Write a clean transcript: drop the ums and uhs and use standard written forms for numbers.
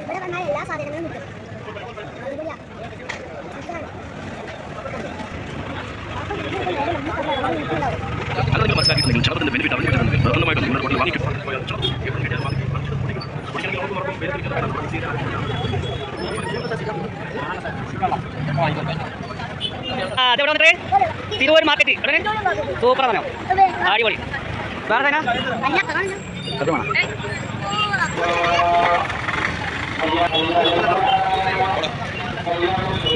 ഇവിടെ വന്നാൽ എല്ലാ സാധനങ്ങളും കിട്ടും. അടിപൊളിയാ. അത് നിങ്ങൾ മനസ്സിലാക്കിയിട്ടുണ്ടെങ്കിൽ ക്ഷണത്തിന്റെ ബെനിഫിറ്റ് അവർക്ക് കിട്ടുന്നുണ്ട്. നിർബന്ധമായിട്ടും നിങ്ങൾ കൂടുതൽ വാങ്ങിക്കും. അതെവിടെ വന്നിട്ട് തിരുവൂർ മാർക്കറ്റ് സൂപ്പർ ആണോ? അടിപൊളി. വേറെ തന്നെ അല്ല